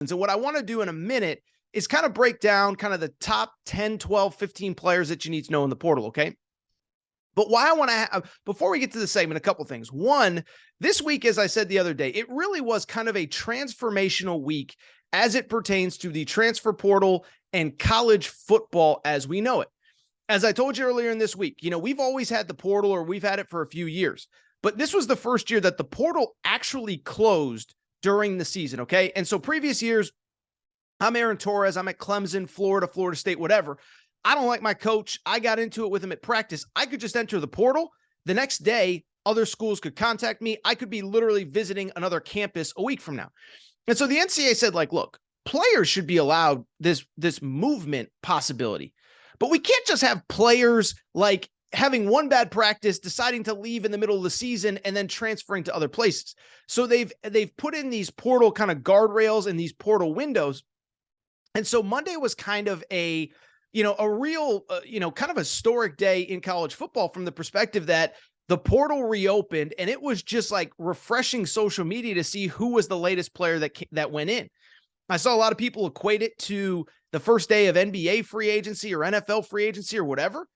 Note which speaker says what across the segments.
Speaker 1: And so what I want to do in a minute is kind of break down kind of the top 10, 12, 15 players that you need to know in the portal, okay? But why I want to have, before we get to the segment, a couple things. One, this week, as I said the other day, it really was kind of a transformational week as it pertains to the transfer portal and college football as we know it. As I told you earlier in this week, we've always had the portal, or we've had it for a few years, but this was the first year that the portal actually closed during the season, okay? And so previous years, I'm Aaron Torres, I'm at Clemson, Florida State, whatever. I don't like my coach. I got into it with him at practice. I could just enter the portal. The next day, other schools could contact me. I could be literally visiting another campus a week from now. And so the NCAA said, look, players should be allowed this movement possibility. But we can't just have players having one bad practice, deciding to leave in the middle of the season, and then transferring to other places. So they've put in these portal kind of guardrails and these portal windows. And so Monday was kind of a real, kind of historic day in college football from the perspective that the portal reopened, and it was just refreshing social media to see who was the latest player that went in. I saw a lot of people equate it to the first day of NBA free agency or NFL free agency or whatever.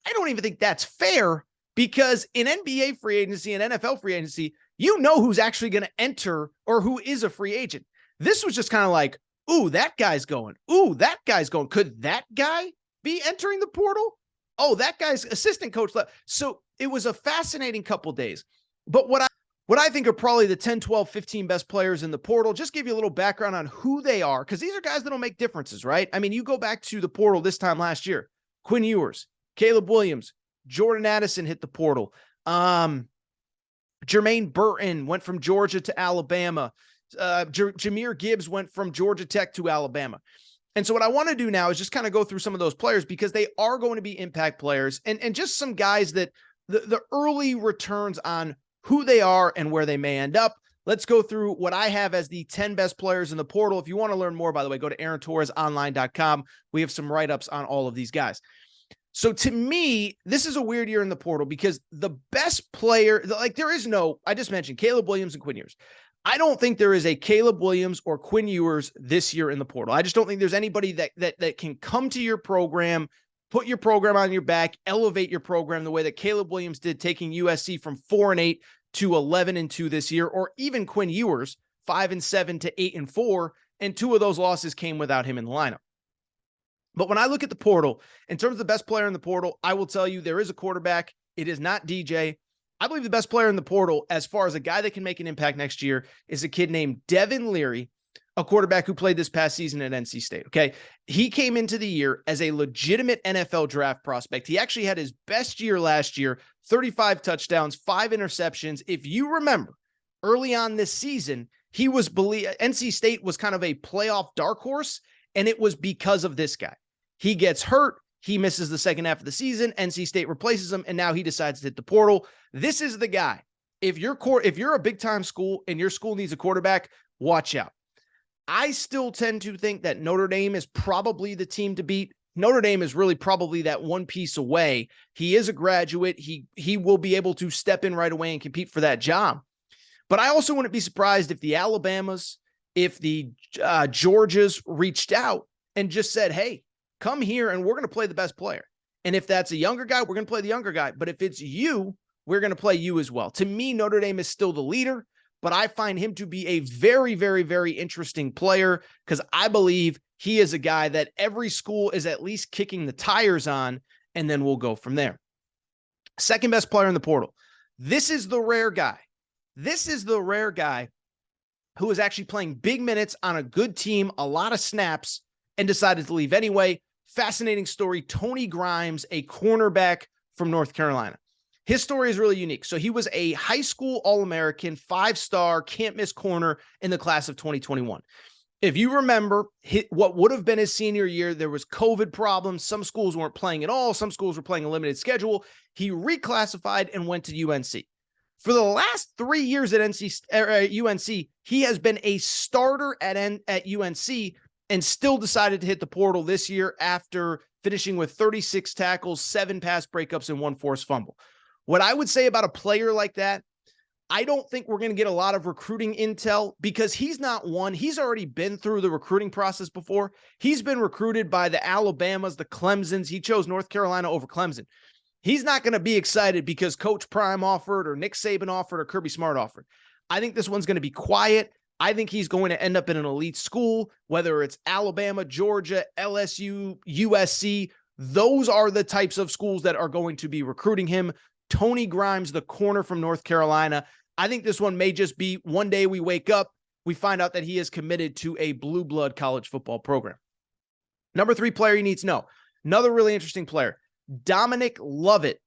Speaker 1: I don't even think that's fair, because in NBA free agency and NFL free agency, who's actually going to enter or who is a free agent. This was just kind of ooh, that guy's going. Ooh, that guy's going. Could that guy be entering the portal? Oh, that guy's assistant coach left. So it was a fascinating couple days. But what I think are probably the 10, 12, 15 best players in the portal, just give you a little background on who they are, because these are guys that'll make differences, right? I mean, you go back to the portal this time last year, Quinn Ewers, Caleb Williams, Jordan Addison hit the portal. Jermaine Burton went from Georgia to Alabama. Jahmyr Gibbs went from Georgia Tech to Alabama. And so what I want to do now is just kind of go through some of those players, because they are going to be impact players, and just some guys that the early returns on who they are and where they may end up. Let's go through what I have as the 10 best players in the portal. If you want to learn more, by the way, go to AaronTorresOnline.com. We have some write-ups on all of these guys. So to me, this is a weird year in the portal, because the best player, I just mentioned Caleb Williams and Quinn Ewers. I don't think there is a Caleb Williams or Quinn Ewers this year in the portal. I just don't think there's anybody that can come to your program, put your program on your back, elevate your program the way that Caleb Williams did, taking USC from 4-8 to 11-2 this year, or even Quinn Ewers 5-7 to 8-4, and 2 of those losses came without him in the lineup. But when I look at the portal, in terms of the best player in the portal, I will tell you there is a quarterback. It is not DJ. I believe the best player in the portal, as far as a guy that can make an impact next year, is a kid named Devin Leary, a quarterback who played this past season at NC State, okay? He came into the year as a legitimate NFL draft prospect. He actually had his best year last year, 35 touchdowns, 5 interceptions. If you remember, early on this season, NC State was kind of a playoff dark horse, and it was because of this guy. He gets hurt. He misses the second half of the season. NC State replaces him, and now he decides to hit the portal. This is the guy. If you're a big-time school and your school needs a quarterback, watch out. I still tend to think that Notre Dame is probably the team to beat. Notre Dame is really probably that one piece away. He is a graduate. He will be able to step in right away and compete for that job. But I also wouldn't be surprised if the Alabamas, if the Georgias reached out and just said, hey, come here and we're going to play the best player. And if that's a younger guy, we're going to play the younger guy. But if it's you, we're going to play you as well. To me, Notre Dame is still the leader, but I find him to be a very, very, very interesting player, because I believe he is a guy that every school is at least kicking the tires on, and then we'll go from there. Second best player in the portal. This is the rare guy. This is the rare guy who is actually playing big minutes on a good team, a lot of snaps, and decided to leave anyway. Fascinating story. Tony Grimes, a cornerback from North Carolina. His story is really unique. So he was a high school All-American, 5-star, can't miss corner in the class of 2021. If you remember what would have been his senior year, there was COVID problems. Some schools weren't playing at all. Some schools were playing a limited schedule. He reclassified and went to UNC. For the last 3 years at UNC, he has been a starter at UNC, and still decided to hit the portal this year after finishing with 36 tackles, 7 pass breakups, and 1 forced fumble. What I would say about a player like that, I don't think we're going to get a lot of recruiting intel because he's not one. He's already been through the recruiting process before. He's been recruited by the Alabamas, the Clemsons. He chose North Carolina over Clemson. He's not going to be excited because Coach Prime offered or Nick Saban offered or Kirby Smart offered. I think this one's going to be quiet. I think he's going to end up in an elite school, whether it's Alabama, Georgia, LSU, USC. Those are the types of schools that are going to be recruiting him. Tony Grimes, the corner from North Carolina. I think this one may just be one day we wake up, we find out that he is committed to a blue blood college football program. Number 3 player you need to know. Another really interesting player, Dominic Lovett,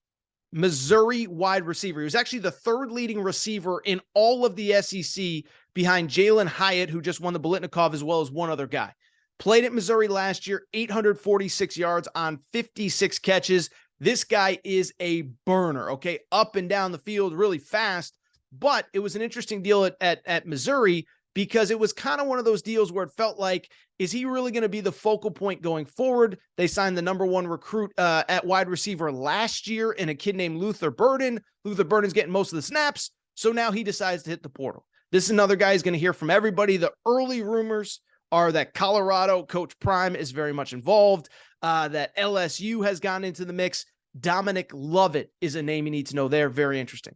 Speaker 1: Missouri wide receiver. He was actually the 3rd leading receiver in all of the SEC behind Jalen Hyatt, who just won the Biletnikoff, as well as one other guy. Played at Missouri last year, 846 yards on 56 catches. This guy is a burner, okay? Up and down the field really fast, but it was an interesting deal at Missouri because it was kind of one of those deals where it felt like, is he really going to be the focal point going forward? They signed the number 1 recruit at wide receiver last year in a kid named Luther Burden. Luther Burden's getting most of the snaps, so now he decides to hit the portal. This is another guy who's going to hear from everybody. The early rumors are that Colorado Coach Prime is very much involved, that LSU has gone into the mix. Dominic Lovett is a name you need to know there. Very interesting.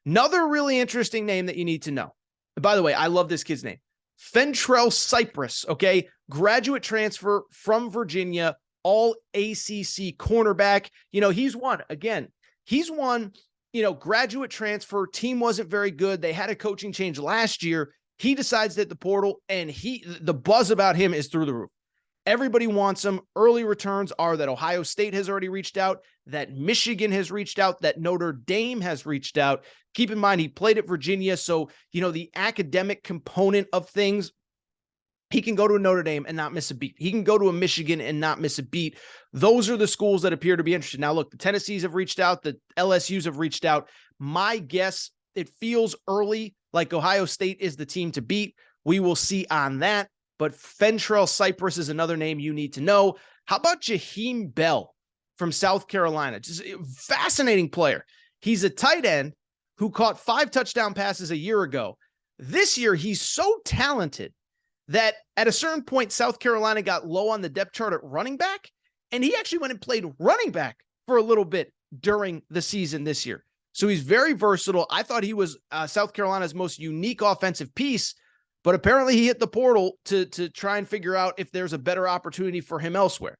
Speaker 1: Another really interesting name that you need to know. And by the way, I love this kid's name. Fentrell Cypress, okay? Graduate transfer from Virginia, all ACC cornerback. You know, he's one, graduate transfer. Team wasn't very good. They had a coaching change last year. He decides to hit the portal, and the buzz about him is through the roof. Everybody wants him. Early returns are that Ohio State has already reached out, that Michigan has reached out, that Notre Dame has reached out. Keep in mind, he played at Virginia, so, the academic component of things, he can go to a Notre Dame and not miss a beat. He can go to a Michigan and not miss a beat. Those are the schools that appear to be interested. Now, look, the Tennessees have reached out. The LSUs have reached out. My guess, it feels early, like Ohio State is the team to beat. We will see on that. But Fentrell Cypress is another name you need to know. How about Jaheim Bell from South Carolina? Just a fascinating player. He's a tight end who caught 5 touchdown passes a year ago. This year, he's so talented that at a certain point, South Carolina got low on the depth chart at running back, and he actually went and played running back for a little bit during the season this year. So he's very versatile. I thought he was South Carolina's most unique offensive piece, but apparently he hit the portal to try and figure out if there's a better opportunity for him elsewhere.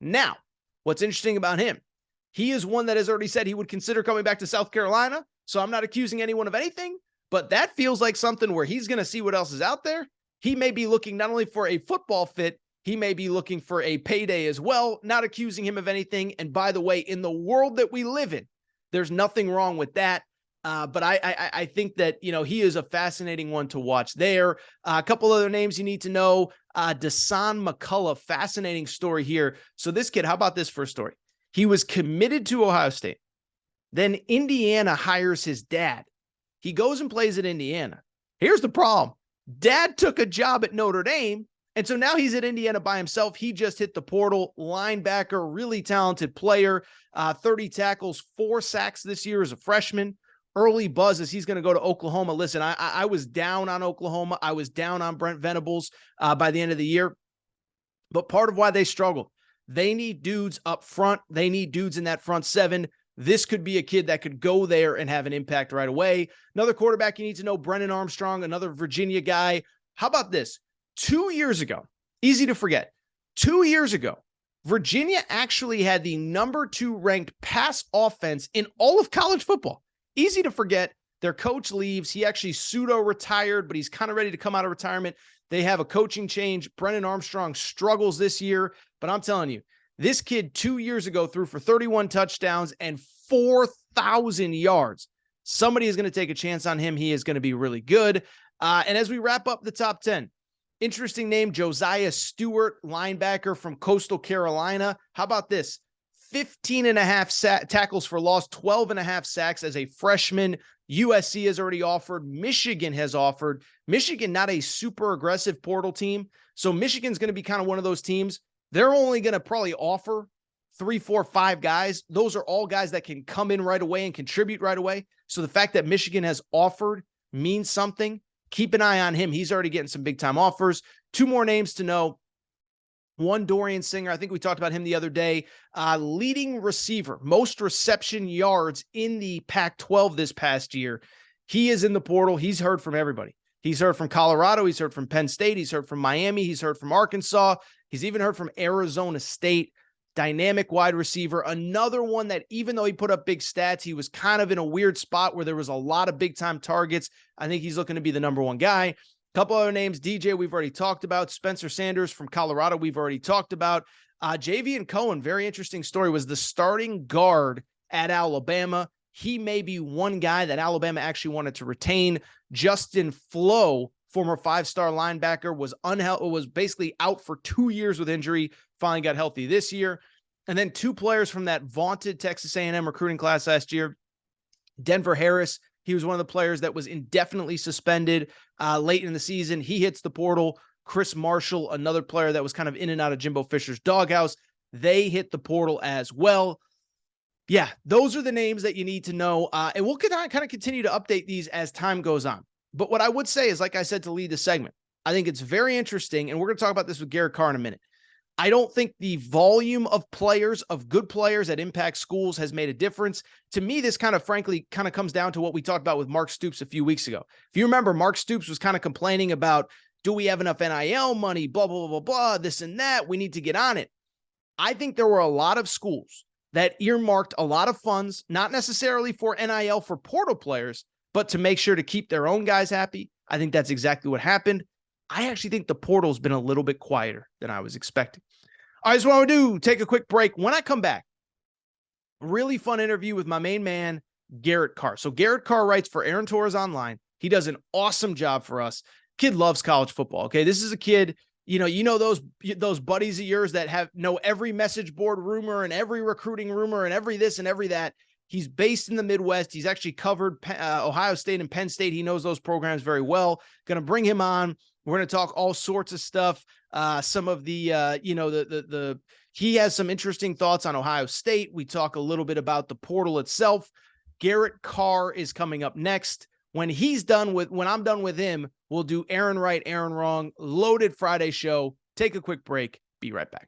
Speaker 1: Now, what's interesting about him, he is one that has already said he would consider coming back to South Carolina, so I'm not accusing anyone of anything, but that feels like something where he's going to see what else is out there. He may be looking not only for a football fit, he may be looking for a payday as well, not accusing him of anything. And by the way, in the world that we live in, there's nothing wrong with that. But I think that, he is a fascinating one to watch there. A couple other names you need to know. Dasan McCullough, fascinating story here. So this kid, how about this first story? He was committed to Ohio State. Then Indiana hires his dad. He goes and plays at Indiana. Here's the problem. Dad took a job at Notre Dame, and so now he's at Indiana by himself. He just hit the portal. Linebacker, really talented player, 30 tackles, 4 sacks this year as a freshman. Early buzz as he's going to go to Oklahoma. Listen, I was down on Oklahoma. I was down on Brent Venables by the end of the year. But part of why they struggle, they need dudes up front. They need dudes in that front 7. This could be a kid that could go there and have an impact right away. Another quarterback you need to know, Brennan Armstrong, another Virginia guy. How about this? 2 years ago, easy to forget, 2 years ago, Virginia actually had the number 2 ranked pass offense in all of college football. Easy to forget. Their coach leaves. He actually pseudo-retired, but he's kind of ready to come out of retirement. They have a coaching change. Brennan Armstrong struggles this year, but I'm telling you, this kid 2 years ago threw for 31 touchdowns and 4,000 yards. Somebody is going to take a chance on him. He is going to be really good. And as we wrap up the top 10, interesting name, Josiah Stewart, linebacker from Coastal Carolina. How about this? 15.5 tackles for loss, 12.5 sacks as a freshman. USC has already offered. Michigan has offered. Michigan, not a super aggressive portal team. So Michigan's going to be kind of one of those teams. They're only going to probably offer 3, 4, 5 guys. Those are all guys that can come in right away and contribute right away. So the fact that Michigan has offered means something. Keep an eye on him. He's already getting some big time offers. 2 more names to know. One, Dorian Singer. I think we talked about him the other day. Leading receiver, most reception yards in the Pac-12 this past year. He is in the portal. He's heard from everybody. He's heard from Colorado. He's heard from Penn State. He's heard from Miami. He's heard from Arkansas. He's even heard from Arizona State. Dynamic wide receiver. Another one that, even though he put up big stats, he was kind of in a weird spot where there was a lot of big time targets. I think he's looking to be the number one guy. Couple other names. DJ, we've already talked about. Spencer Sanders from Colorado, we've already talked about. Javian Cohen, very interesting story, was the starting guard at Alabama. He may be one guy that Alabama actually wanted to retain. Justin Flo, former 5-star linebacker, was basically out for 2 years with injury, finally got healthy this year. And then 2 players from that vaunted Texas A&M recruiting class last year. Denver Harris, he was one of the players that was indefinitely suspended late in the season. He hits the portal. Chris Marshall, another player that was kind of in and out of Jimbo Fisher's doghouse, they hit the portal as well. Yeah, those are the names that you need to know. And we'll kind of continue to update these as time goes on. But what I would say is, like I said, to lead the segment, I think it's very interesting, and we're going to talk about this with Garrett Carr in a minute. I don't think the volume of players, of good players at impact schools, has made a difference. To me, this frankly comes down to what we talked about with Mark Stoops a few weeks ago. If you remember, Mark Stoops was kind of complaining about, do we have enough NIL money, blah, blah, blah, blah, this and that. We need to get on it. I think there were a lot of schools that earmarked a lot of funds, not necessarily for NIL for portal players, but to make sure to keep their own guys happy. I think that's exactly what happened. I actually think the portal's been a little bit quieter than I was expecting. All right, so what I do, take a quick break. When I come back, really fun interview with my main man, Garrett Carr. So Garrett Carr writes for Aaron Torres Online. He does an awesome job for us. Kid loves college football, okay? This is a kid, you know those buddies of yours that know every message board rumor and every recruiting rumor and every this and every that. He's based in the Midwest. He's actually covered Ohio State and Penn State. He knows those programs very well. Going to bring him on. We're going to talk all sorts of stuff. Some of the, he has some interesting thoughts on Ohio State. We talk a little bit about the portal itself. Garrett Carr is coming up next. When I'm done with him, we'll do Aaron Right, Aaron Wrong, loaded Friday show. Take a quick break. Be right back.